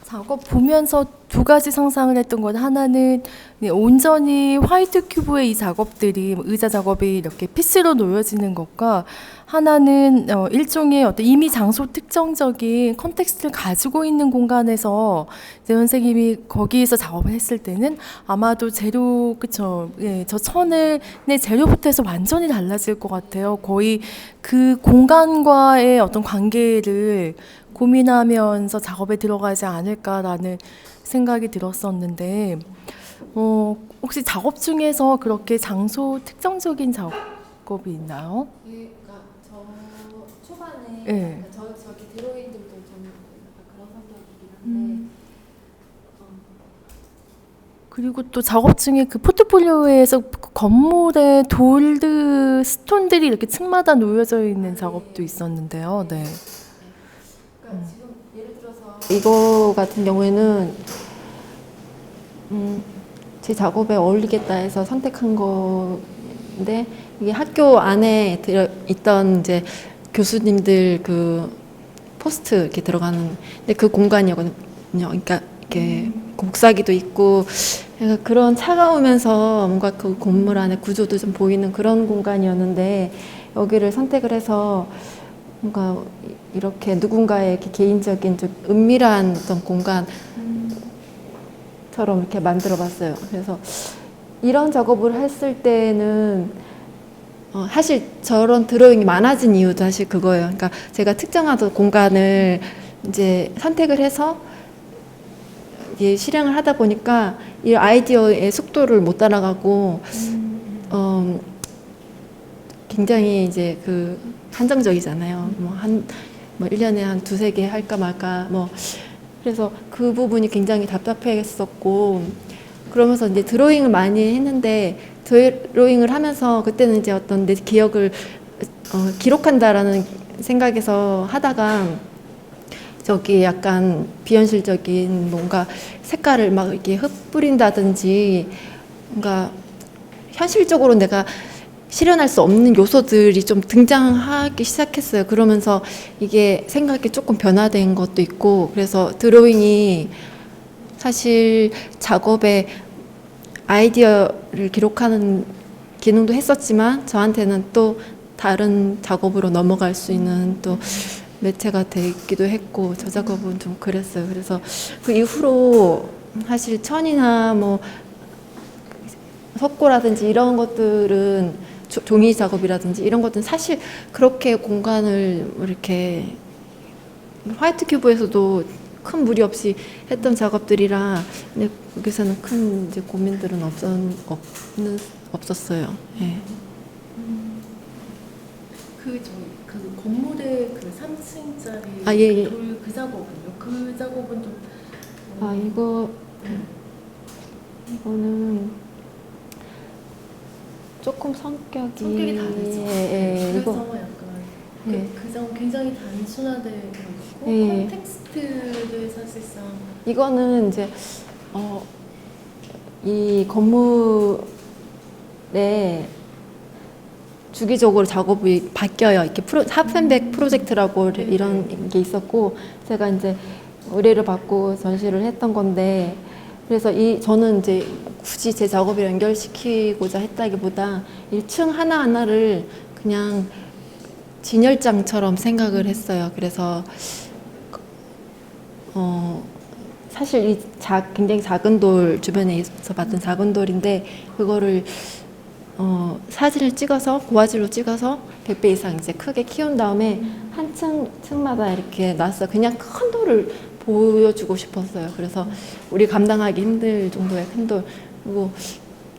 작업 보면서 두 가지 상상을 했던 건 하나는 온전히 화이트 큐브의 이 작업들이 의자 작업이 이렇게 피스로 놓여지는 것과 하나는 일종의 어떤 이미 장소 특정적인 컨텍스트를 가지고 있는 공간에서 이제 선생님이 거기에서 작업을 했을 때는 아마도 재료 그쵸 예, 저 천을 내 재료부터 해서 완전히 달라질 것 같아요. 거의 그 공간과의 어떤 관계를 고민하면서 작업에 들어가지 않을까라는 생각이 들었었는데 혹시 작업 중에서 그렇게 장소 특정적인 작업이 있나요? 그러니까 저 초반에 네. 저기 드로잉들도 좀 그런 성격이긴 한데 그리고 또 작업 중에 그 포트폴리오에서 그 건물에 돌드 스톤들이 이렇게 층마다 놓여져 있는 작업도 있었는데요. 네. 그러니까 지금 예를 들어서 이거 같은 경우에는 제 작업에 어울리겠다 해서 선택한 건데 이게 학교 안에 들어 있던 이제 교수님들 그 포스트 이렇게 들어가는 근데 그 공간이거든요. 그러니까 이렇게 곡사기도 있고 그러니까 그런 차가우면서 뭔가 그 건물 안에 구조도 좀 보이는 그런 공간이었는데 여기를 선택을 해서 뭔가 이렇게 누군가의 이렇게 개인적인 좀 은밀한 어떤 공간처럼 이렇게 만들어봤어요. 그래서 이런 작업을 했을 때는 사실 저런 드로잉이 많아진 이유도 사실 그거예요. 그러니까 제가 특정한 공간을 이제 선택을 해서 이제 실행을 하다 보니까 이 아이디어의 속도를 못 따라가고 굉장히 이제 그 한정적이잖아요. 뭐 1년에 한 두세 개 할까 말까 그래서 그 부분이 굉장히 답답했었고 그러면서 이제 드로잉을 많이 했는데 드로잉을 하면서 그때는 이제 어떤 내 기억을 기록한다라는 생각에서 하다가 저기 약간 비현실적인 뭔가 색깔을 막 이렇게 흩뿌린다든지 뭔가 현실적으로 내가 실현할 수 없는 요소들이 좀 등장하기 시작했어요. 그러면서 이게 생각이 조금 변화된 것도 있고 그래서 드로잉이 사실 작업에 아이디어를 기록하는 기능도 했었지만 저한테는 또 다른 작업으로 넘어갈 수 있는 또 매체가 되기도 했고 저 작업은 좀 그랬어요. 그래서 그 이후로 사실 천이나 뭐 석고라든지 이런 것들은 종이 작업이라든지 이런 것들은 사실 그렇게 공간을 이렇게 화이트 큐브에서도 큰 무리 없이 했던 작업들이라 근데 거기서는 큰 이제 고민들은 없었어요. 예. 그 건물의 그 3층짜리 예. 그 작업은요? 그 작업은 좀 이거는 조금 성격이 다르죠. 예, 그래서 이거 약간 예. 그 작업 굉장히 단순화되어 있고 예. 컨텍스트를 사실상 이거는 이제 이 건물에 주기적으로 작업이 바뀌어요. 이렇게 하프앤백 프로젝트라고 이런 게 있었고 제가 이제 의뢰를 받고 전시를 했던 건데 그래서 저는 이제 굳이 제 작업을 연결시키고자 했다기보다 1층 하나하나를 그냥 진열장처럼 생각을 했어요. 그래서 사실 이 굉장히 작은 돌 주변에서 봤던 작은 돌인데 그거를 사진을 찍어서 고화질로 찍어서 100배 이상 이제 크게 키운 다음에 한 층마다 이렇게 놨어. 그냥 큰 돌을 보여주고 싶었어요. 그래서 우리 감당하기 힘들 정도의 큰 돌. 그리고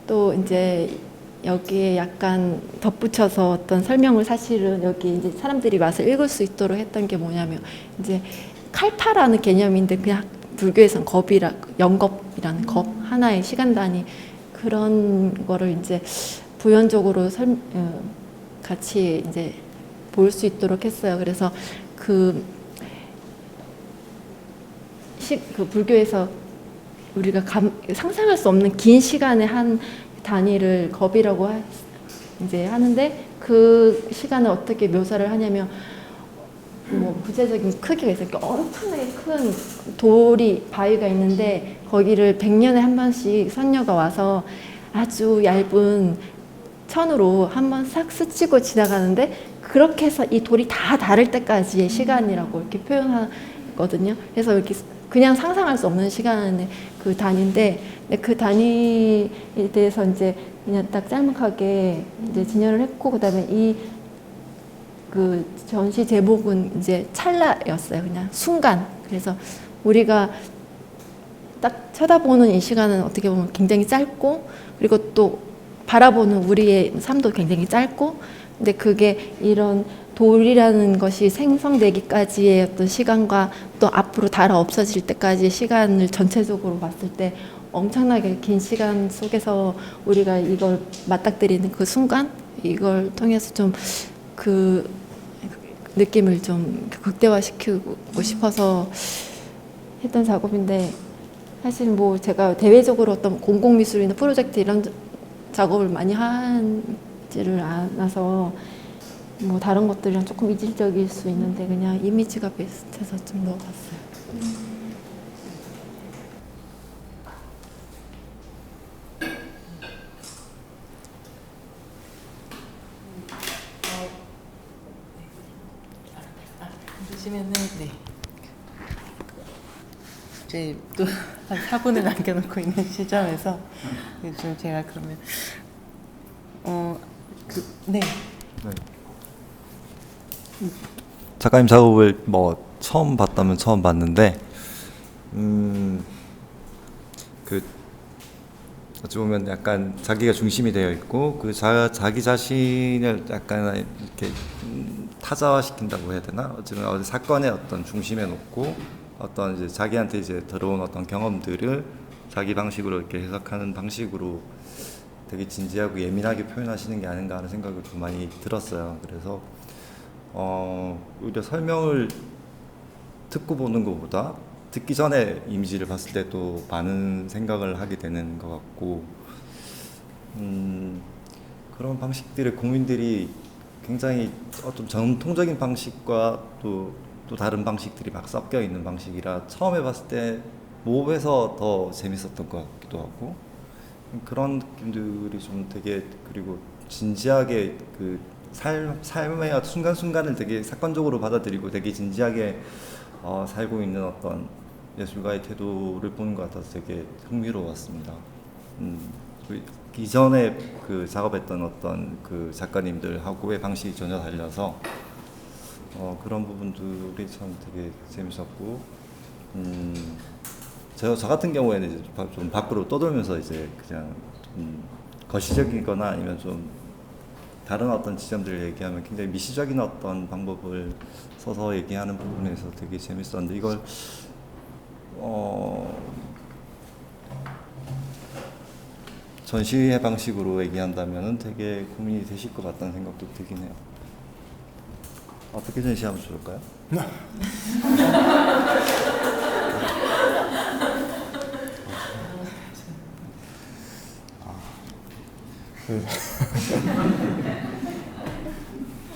또 이제 여기에 약간 덧붙여서 어떤 설명을 사실은 여기 이제 사람들이 와서 읽을 수 있도록 했던 게 뭐냐면 이제 칼파라는 개념인데 그냥 불교에서는 영겁이라는 겁 하나의 시간 단위 그런 거를 이제 부연적으로 같이 이제 볼 수 있도록 했어요. 그래서 그 불교에서 우리가 상상할 수 없는 긴 시간의 한 단위를 겁이라고 이제 하는데 그 시간을 어떻게 묘사를 하냐면 뭐 구체적인 크기가 있어요. 이렇게 엄청나게 큰 돌이 바위가 있는데 거기를 100년에 한 번씩 선녀가 와서 아주 얇은 천으로 한 번 싹 스치고 지나가는데 그렇게 해서 이 돌이 다 닳을 때까지의 시간이라고 이렇게 표현하거든요. 그래서 이렇게 그냥 상상할 수 없는 시간의 그 단위인데 그 단위에 대해서 이제 그냥 딱 짤막하게 이제 진열을 했고 그다음에 이 그 전시 제목은 이제 찰나였어요. 그냥 순간. 그래서 우리가 딱 쳐다보는 이 시간은 어떻게 보면 굉장히 짧고 그리고 또 바라보는 우리의 삶도 굉장히 짧고 근데 그게 이런 돌이라는 것이 생성되기까지의 어떤 시간과 또 앞으로 닳아 없어질 때까지의 시간을 전체적으로 봤을 때 엄청나게 긴 시간 속에서 우리가 이걸 맞닥뜨리는 그 순간 이걸 통해서 좀 그 느낌을 좀 극대화시키고 싶어서 했던 작업인데 사실 뭐 제가 대외적으로 어떤 공공미술이나 프로젝트 이런 작업을 많이 하지를 않아서 뭐 다른 것들이랑 조금 이질적일 수 있는데 그냥 이미지가 비슷해서 좀 넣어봤어요. 보시면은 네. 이제 또 한 4분을 남겨놓고 있는 시점에서 좀 제가 그러면 네. 작가님 작업을 뭐 처음 봤다면 처음 봤는데 그 어찌 보면 약간 자기가 중심이 되어 있고 그 자기 자신을 약간 이렇게 타자화시킨다고 해야 되나? 어쨌든 사건의 어떤 중심에 놓고 어떤 이제 자기한테 이제 들어온 어떤 경험들을 자기 방식으로 이렇게 해석하는 방식으로 되게 진지하고 예민하게 표현하시는 게 아닌가 하는 생각이 좀 많이 들었어요. 그래서 오히려 설명을 듣고 보는 것보다 듣기 전에 이미지를 봤을 때 또 많은 생각을 하게 되는 것 같고 그런 방식들의 고민들이 굉장히 어떤 전통적인 방식과 또 다른 방식들이 막 섞여 있는 방식이라 처음에 봤을 때 모호해서 더 재밌었던 것 같기도 하고 그런 느낌들이 좀 되게 그리고 진지하게 그 삶의 순간순간을 되게 사건적으로 받아들이고 되게 진지하게 살고 있는 어떤 예술가의 태도를 보는 것 같아서 되게 흥미로웠습니다. 이전에 그 작업했던 어떤 그 작가님들하고의 방식이 전혀 달라서 그런 부분들이 참 되게 재밌었고 저 같은 경우에는 이제 좀 밖으로 떠돌면서 이제 그냥 거시적이거나 아니면 좀 다른 어떤 지점들을 얘기하면 굉장히 미시적인 어떤 방법을 써서 얘기하는 부분에서 되게 재밌었는데 이걸 전시회 방식으로 얘기한다면 되게 고민이 되실 것 같다는 생각도 들긴 해요. 어떻게 전시하면 좋을까요?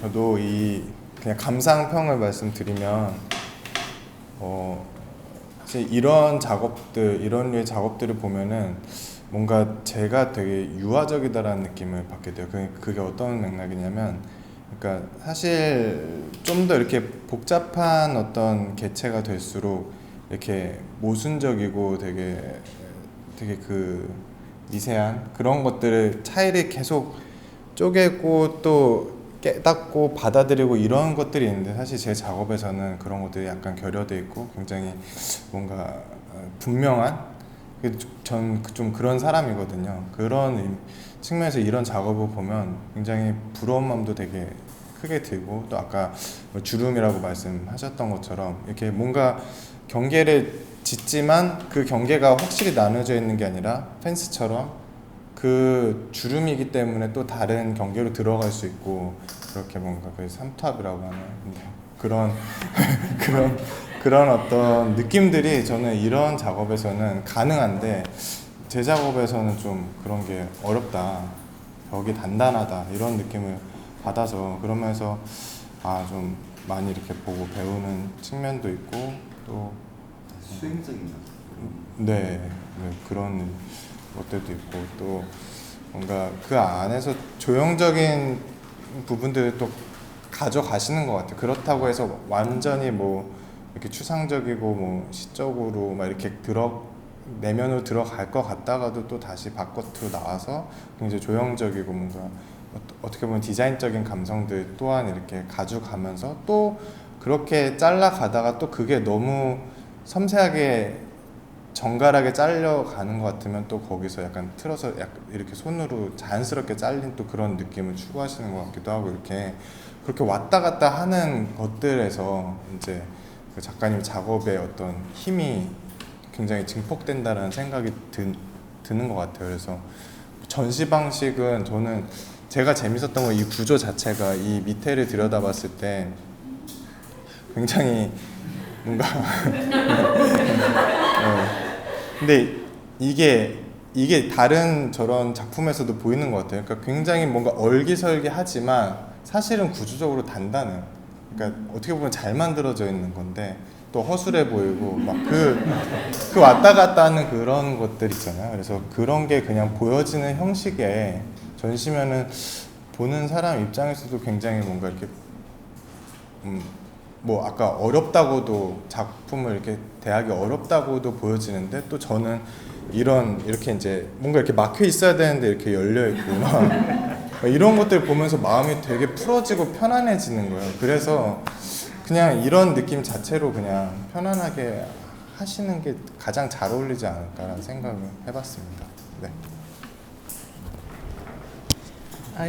저도 그냥 감상평을 말씀드리면 사실 이런 작업들, 이런 류의 작업들을 보면은 뭔가 제가 되게 유아적이다라는 느낌을 받게 돼요. 그게 어떤 맥락이냐면, 그러니까 사실 좀 더 이렇게 복잡한 어떤 개체가 될수록 이렇게 모순적이고 되게 그 미세한 그런 것들을 차이를 계속 쪼개고 또 깨닫고 받아들이고 이런 것들이 있는데 사실 제 작업에서는 그런 것들이 약간 결여돼 있고 굉장히 뭔가 분명한 전 좀 그런 사람이거든요. 그런 측면에서 이런 작업을 보면 굉장히 부러운 마음도 되게 크게 들고 또 아까 주름이라고 말씀하셨던 것처럼 이렇게 뭔가 경계를 짓지만 그 경계가 확실히 나눠져 있는 게 아니라 펜스처럼 그 주름이기 때문에 또 다른 경계로 들어갈 수 있고 그렇게 뭔가 그 삼투압이라고 하는 그런 어떤 느낌들이 저는 이런 작업에서는 가능한데 제 작업에서는 좀 그런 게 어렵다, 벽이 단단하다 이런 느낌을 받아서 그러면서 좀 많이 이렇게 보고 배우는 측면도 있고 또 수행적인 네, 그런 것들도 있고 또 뭔가 그 안에서 조형적인 부분들을 또 가져가시는 것 같아요. 그렇다고 해서 완전히 뭐 이렇게 추상적이고 뭐 시적으로 막 이렇게 내면으로 들어갈 것 같다가도 또 다시 바깥으로 나와서 굉장히 조형적이고 뭔가 어떻게 보면 디자인적인 감성들 또한 이렇게 가져가면서 또 그렇게 잘라가다가 또 그게 너무 섬세하게 정갈하게 잘려가는 것 같으면 또 거기서 약간 틀어서 약간 이렇게 손으로 자연스럽게 잘린 또 그런 느낌을 추구하시는 것 같기도 하고 이렇게 그렇게 왔다 갔다 하는 것들에서 이제 그 작가님 작업의 어떤 힘이 굉장히 증폭된다는 생각이 드는 것 같아요. 그래서 전시 방식은 저는 제가 재밌었던 건 이 구조 자체가 이 밑에를 들여다봤을 때 굉장히 뭔가 근데 이게 다른 저런 작품에서도 보이는 것 같아요. 그러니까 굉장히 뭔가 얼기설기하지만 사실은 구조적으로 단단해요. 그러니까 어떻게 보면 잘 만들어져 있는 건데 또 허술해 보이고 막 그 왔다 갔다 하는 그런 것들 있잖아요. 그래서 그런 게 그냥 보여지는 형식의 전시면은 보는 사람 입장에서도 굉장히 뭔가 이렇게 뭐 아까 어렵다고도 작품을 이렇게 대하기 어렵다고도 보여지는데 또 저는 이렇게 이제 뭔가 이렇게 막혀 있어야 되는데 이렇게 열려 있고 막 이런 것들 보면서 마음이 되게 풀어지고 편안해지는 거예요. 그래서 그냥 이런 느낌 자체로 그냥 편안하게 하시는 게 가장 잘 어울리지 않을까라는 생각을 해봤습니다. 네.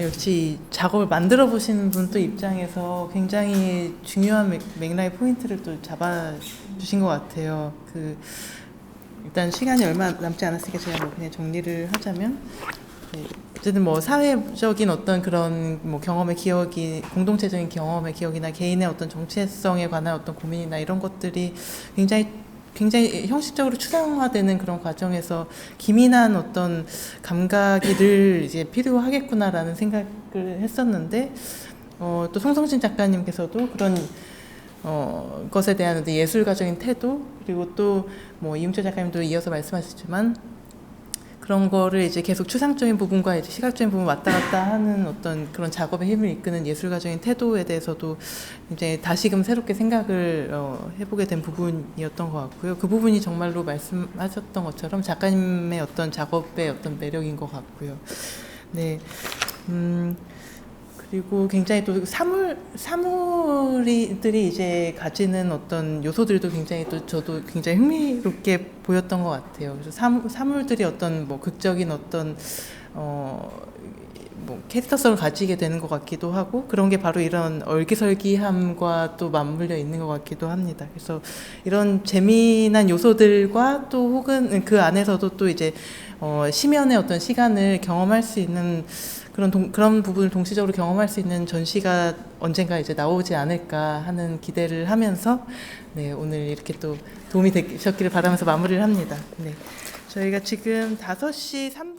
역시 작업을 만들어 보시는 분 또 입장에서 굉장히 중요한 맥락의 포인트를 또 잡아주신 것 같아요. 일단 시간이 얼마 남지 않았으니까 제가 그냥 정리를 하자면, 어쨌든 뭐 사회적인 어떤 그런 뭐 경험의 기억이, 공동체적인 경험의 기억이나 개인의 어떤 정체성에 관한 어떤 고민이나 이런 것들이 굉장히 형식적으로 추상화되는 그런 과정에서 기민한 어떤 감각이 늘 이제 필요하겠구나라는 생각을 했었는데, 또 송성진 작가님께서도 그런 것에 대한 예술가적인 태도, 그리고 또 뭐 이웅철 작가님도 이어서 말씀하셨지만 그런 거를 이제 계속 추상적인 부분과 이제 시각적인 부분 왔다 갔다 하는 어떤 그런 작업의 힘을 이끄는 예술가적인 태도에 대해서도 이제 다시금 새롭게 생각을 해보게 된 부분이었던 것 같고요. 그 부분이 정말로 말씀하셨던 것처럼 작가님의 어떤 작업의 어떤 매력인 것 같고요. 네. 그리고 굉장히 또 사물들이 이제 가지는 어떤 요소들도 굉장히 또 저도 굉장히 흥미롭게 보였던 것 같아요. 그래서 사물들이 어떤 뭐 극적인 어떤 뭐 캐릭터성을 가지게 되는 것 같기도 하고, 그런 게 바로 이런 얼기설기함과 또 맞물려 있는 것 같기도 합니다. 그래서 이런 재미난 요소들과 또 혹은 그 안에서도 또 이제 심연의 어떤 시간을 경험할 수 있는 그런 부분을 동시적으로 경험할 수 있는 전시가 언젠가 이제 나오지 않을까 하는 기대를 하면서, 네, 오늘 이렇게 또 도움이 되셨기를 바라면서 마무리를 합니다. 네. 저희가 지금 5시 3분